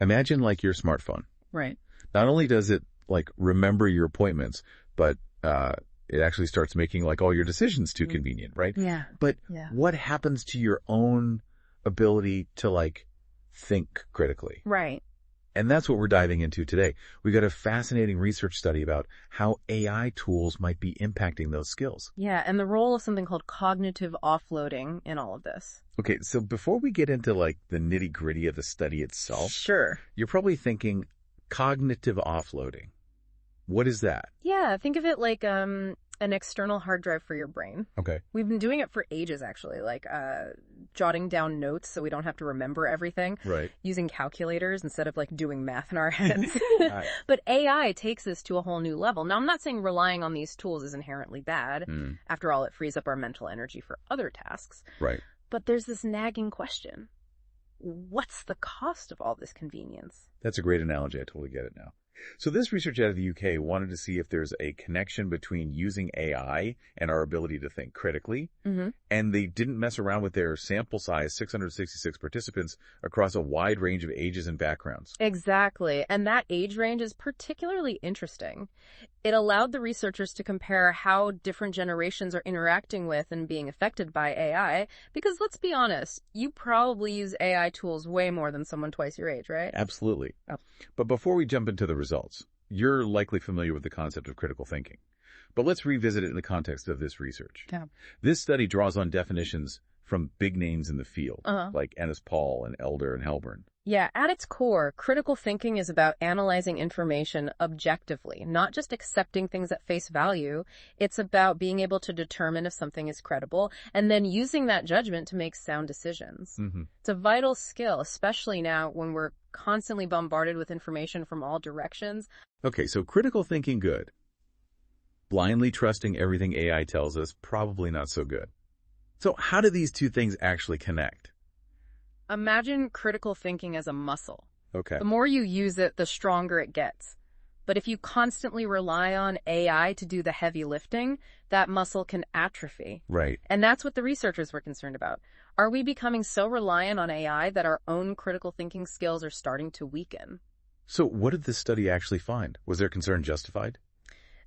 Imagine like your smartphone. Right. Not only does it like remember your appointments, but it actually starts making like all your decisions too convenient, right? Yeah. But what happens to your own ability to like think critically? Right. And that's what we're diving into today. We got a fascinating research study about how AI tools might be impacting those skills. Yeah, and the role of something called cognitive offloading in all of this. Okay, so before we get into like the nitty-gritty of the study itself, Sure. you're probably thinking cognitive offloading. What is that? Yeah, think of it like an external hard drive for your brain. Okay. We've been doing it for ages, actually, like jotting down notes so we don't have to remember everything. Right. Using calculators instead of like doing math in our heads. But AI takes this to a whole new level. Now, I'm not saying relying on these tools is inherently bad. After all, it frees up our mental energy for other tasks. Right. But there's this nagging question. What's the cost of all this convenience? That's a great analogy. I totally get it now. So this research out of the UK wanted to see if there's a connection between using AI and our ability to think critically. And they didn't mess around with their sample size, 666 participants across a wide range of ages and backgrounds. Exactly. And that age range is particularly interesting. It allowed the researchers to compare how different generations are interacting with and being affected by AI. Because let's be honest, you probably use AI tools way more than someone twice your age, right? Absolutely. But before we jump into the results, you're likely familiar with the concept of critical thinking. But let's revisit it in the context of this research. Yeah. This study draws on definitions from big names in the field, like Ennis Paul and Elder and Helburn. Yeah, at its core, critical thinking is about analyzing information objectively, not just accepting things at face value. It's about being able to determine if something is credible and then using that judgment to make sound decisions. It's a vital skill, especially now when we're constantly bombarded with information from all directions. Okay, so critical thinking, good. Blindly trusting everything AI tells us, probably not so good. So how do these two things actually connect? Imagine critical thinking as a muscle. Okay. The more you use it, the stronger it gets. But if you constantly rely on AI to do the heavy lifting, that muscle can atrophy. Right. And that's what the researchers were concerned about. Are we becoming so reliant on AI that our own critical thinking skills are starting to weaken? So what did this study actually find? Was their concern justified?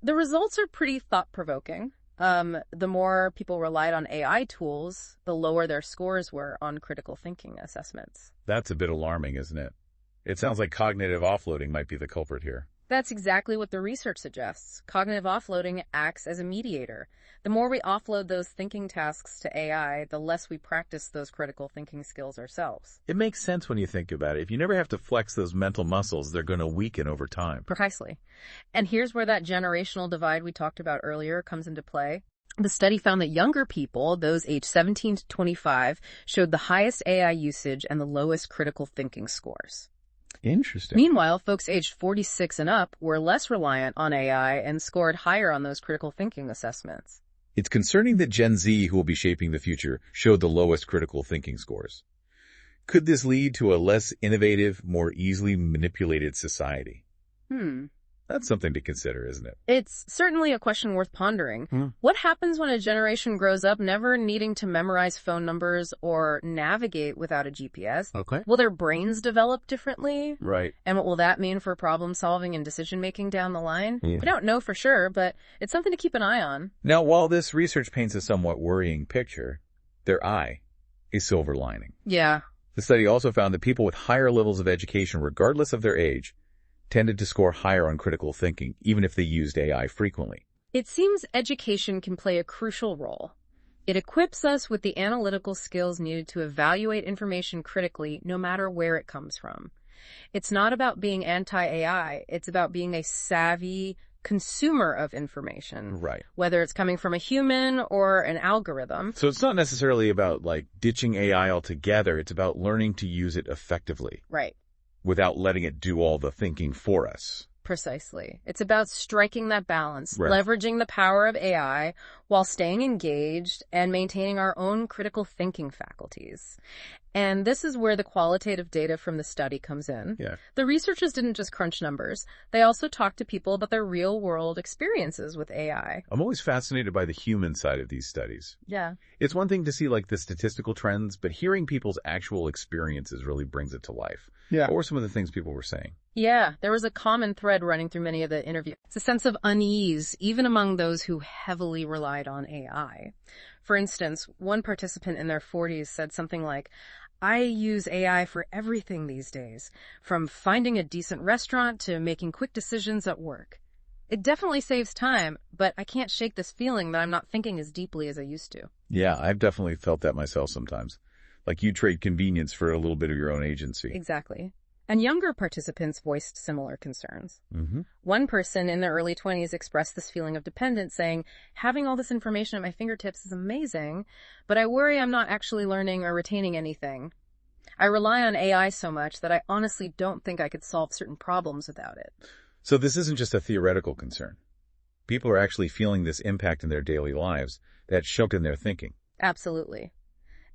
The results are pretty thought-provoking. The more people relied on AI tools, the lower their scores were on critical thinking assessments. That's a bit alarming, isn't it? It sounds like cognitive offloading might be the culprit here. That's exactly what the research suggests. Cognitive offloading acts as a mediator. The more we offload those thinking tasks to AI, the less we practice those critical thinking skills ourselves. It makes sense when you think about it. If you never have to flex those mental muscles, they're going to weaken over time. Precisely. And here's where that generational divide we talked about earlier comes into play. The study found that younger people, those aged 17 to 25, showed the highest AI usage and the lowest critical thinking scores. Interesting. Meanwhile, folks aged 46 and up were less reliant on AI and scored higher on those critical thinking assessments. It's concerning that Gen Z, who will be shaping the future, showed the lowest critical thinking scores. Could this lead to a less innovative, more easily manipulated society? That's something to consider, isn't it? It's certainly a question worth pondering. What happens when a generation grows up never needing to memorize phone numbers or navigate without a GPS? Okay. Will their brains develop differently? Right. And what will that mean for problem solving and decision making down the line? Yeah. We don't know for sure, but it's something to keep an eye on. Now, while this research paints a somewhat worrying picture, their eye is silver lining. Yeah. The study also found that people with higher levels of education, regardless of their age, tended to score higher on critical thinking, even if they used AI frequently. It seems education can play a crucial role. It equips us with the analytical skills needed to evaluate information critically, no matter where it comes from. It's not about being anti-AI. It's about being a savvy consumer of information. Right. Whether it's coming from a human or an algorithm. So it's not necessarily about, like, ditching AI altogether. It's about learning to use it effectively. Right. Without letting it do all the thinking for us. Precisely. It's about striking that balance, Right. leveraging the power of AI while staying engaged and maintaining our own critical thinking faculties. And this is where the qualitative data from the study comes in. Yeah. The researchers didn't just crunch numbers. They also talked to people about their real-world experiences with AI. I'm always fascinated by the human side of these studies. Yeah. It's one thing to see, like, the statistical trends, but hearing people's actual experiences really brings it to life. Yeah. What were some of the things people were saying? Yeah, there was a common thread running through many of the interviews. It's a sense of unease, even among those who heavily relied on AI. For instance, one participant in their 40s said something like, I use AI for everything these days, from finding a decent restaurant to making quick decisions at work. It definitely saves time, but I can't shake this feeling that I'm not thinking as deeply as I used to. Yeah, I've definitely felt that myself sometimes. Like you trade convenience for a little bit of your own agency. Exactly. And younger participants voiced similar concerns. Mm-hmm. One person in their early 20s expressed this feeling of dependence, saying, having all this information at my fingertips is amazing, but I worry I'm not actually learning or retaining anything. I rely on AI so much that I honestly don't think I could solve certain problems without it. So this isn't just a theoretical concern. People are actually feeling this impact in their daily lives that's shook in their thinking. Absolutely.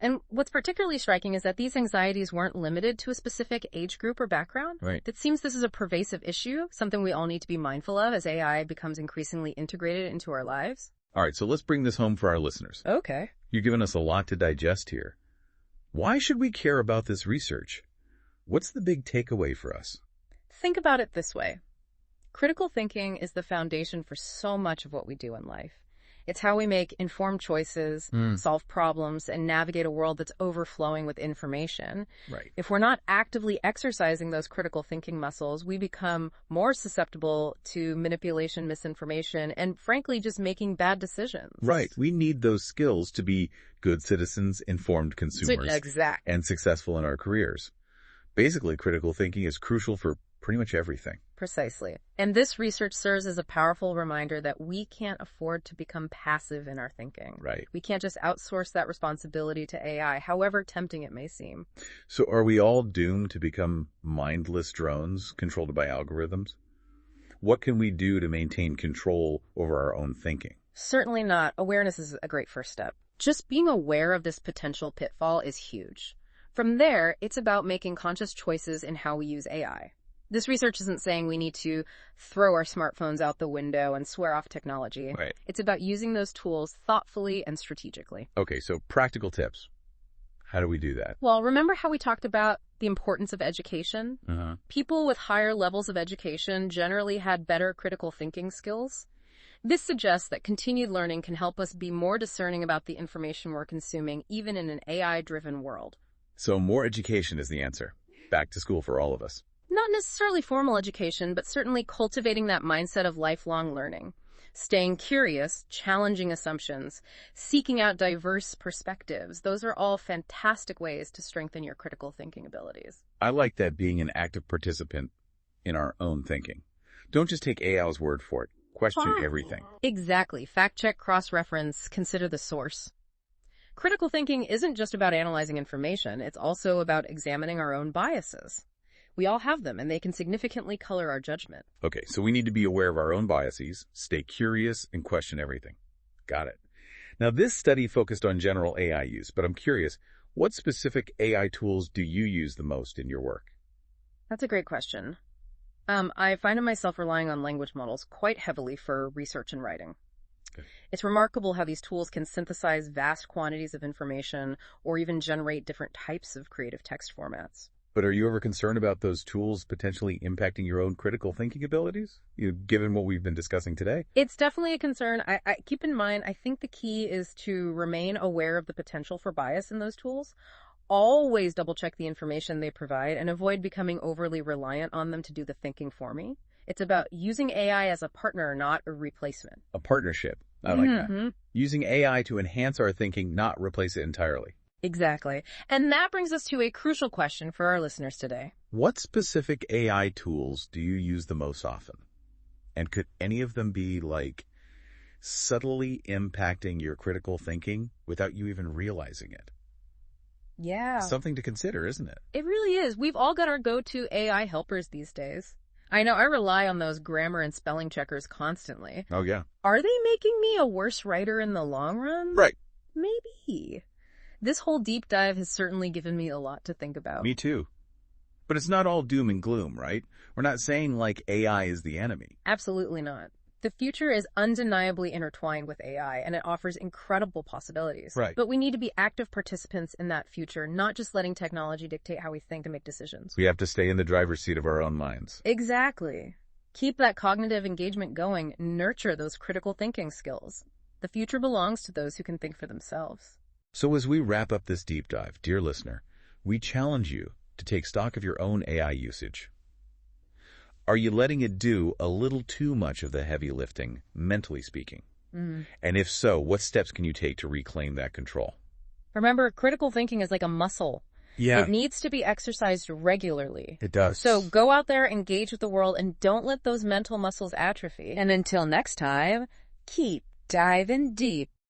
And what's particularly striking is that these anxieties weren't limited to a specific age group or background. Right. It seems this is a pervasive issue, something we all need to be mindful of as AI becomes increasingly integrated into our lives. All right, so let's bring this home for our listeners. Okay. You've given us a lot to digest here. Why should we care about this research? What's the big takeaway for us? Think about it this way. Critical thinking is the foundation for so much of what we do in life. It's how we make informed choices, solve problems, and navigate a world that's overflowing with information. Right. If we're not actively exercising those critical thinking muscles, we become more susceptible to manipulation, misinformation, and frankly, just making bad decisions. Right. We need those skills to be good citizens, informed consumers, Exactly. and successful in our careers. Basically, critical thinking is crucial for pretty much everything. Precisely. And this research serves as a powerful reminder that we can't afford to become passive in our thinking. Right. We can't just outsource that responsibility to AI, however tempting it may seem. So are we all doomed to become mindless drones controlled by algorithms? What can we do to maintain control over our own thinking? Certainly not. Awareness is a great first step. Just being aware of this potential pitfall is huge. From there, it's about making conscious choices in how we use AI. This research isn't saying we need to throw our smartphones out the window and swear off technology. Right. It's about using those tools thoughtfully and strategically. Okay, so practical tips. How do we do that? Well, remember how we talked about the importance of education? Uh-huh. People with higher levels of education generally had better critical thinking skills. This suggests that continued learning can help us be more discerning about the information we're consuming, even in an AI-driven world. So more education is the answer. Back to school for all of us. Not necessarily formal education, but certainly cultivating that mindset of lifelong learning. Staying curious, challenging assumptions, seeking out diverse perspectives. Those are all fantastic ways to strengthen your critical thinking abilities. I like that, being an active participant in our own thinking. Don't just take AI's word for it. Question everything. Exactly. Fact check, cross-reference, consider the source. Critical thinking isn't just about analyzing information. It's also about examining our own biases. We all have them, and they can significantly color our judgment. Okay, so we need to be aware of our own biases, stay curious, and question everything. Got it. Now, this study focused on general AI use, but I'm curious, what specific AI tools do you use the most in your work? That's a great question. I find myself relying on language models quite heavily for research and writing. Okay. It's remarkable how these tools can synthesize vast quantities of information or even generate different types of creative text formats. But are you ever concerned about those tools potentially impacting your own critical thinking abilities, given what we've been discussing today? It's definitely a concern. I keep in mind, I think the key is to remain aware of the potential for bias in those tools. Always double check the information they provide and avoid becoming overly reliant on them to do the thinking for me. It's about using AI as a partner, not a replacement. A partnership. I like that. Using AI to enhance our thinking, not replace it entirely. Exactly. And that brings us to a crucial question for our listeners today. What specific AI tools do you use the most often? And could any of them be subtly impacting your critical thinking without you even realizing it? Yeah. Something to consider, isn't it? It really is. We've all got our go-to AI helpers these days. I know I rely on those grammar and spelling checkers constantly. Oh, yeah. Are they making me a worse writer in the long run? Right. Maybe. This whole deep dive has certainly given me a lot to think about. Me too. But it's not all doom and gloom, right? We're not saying AI is the enemy. Absolutely not. The future is undeniably intertwined with AI, and it offers incredible possibilities. Right. But we need to be active participants in that future, not just letting technology dictate how we think and make decisions. We have to stay in the driver's seat of our own minds. Exactly. Keep that cognitive engagement going. Nurture those critical thinking skills. The future belongs to those who can think for themselves. So as we wrap up this deep dive, dear listener, we challenge you to take stock of your own AI usage. Are you letting it do a little too much of the heavy lifting, mentally speaking? And if so, what steps can you take to reclaim that control? Remember, critical thinking is like a muscle. Yeah. It needs to be exercised regularly. It does. So go out there, engage with the world, and don't let those mental muscles atrophy. And until next time, keep diving deep.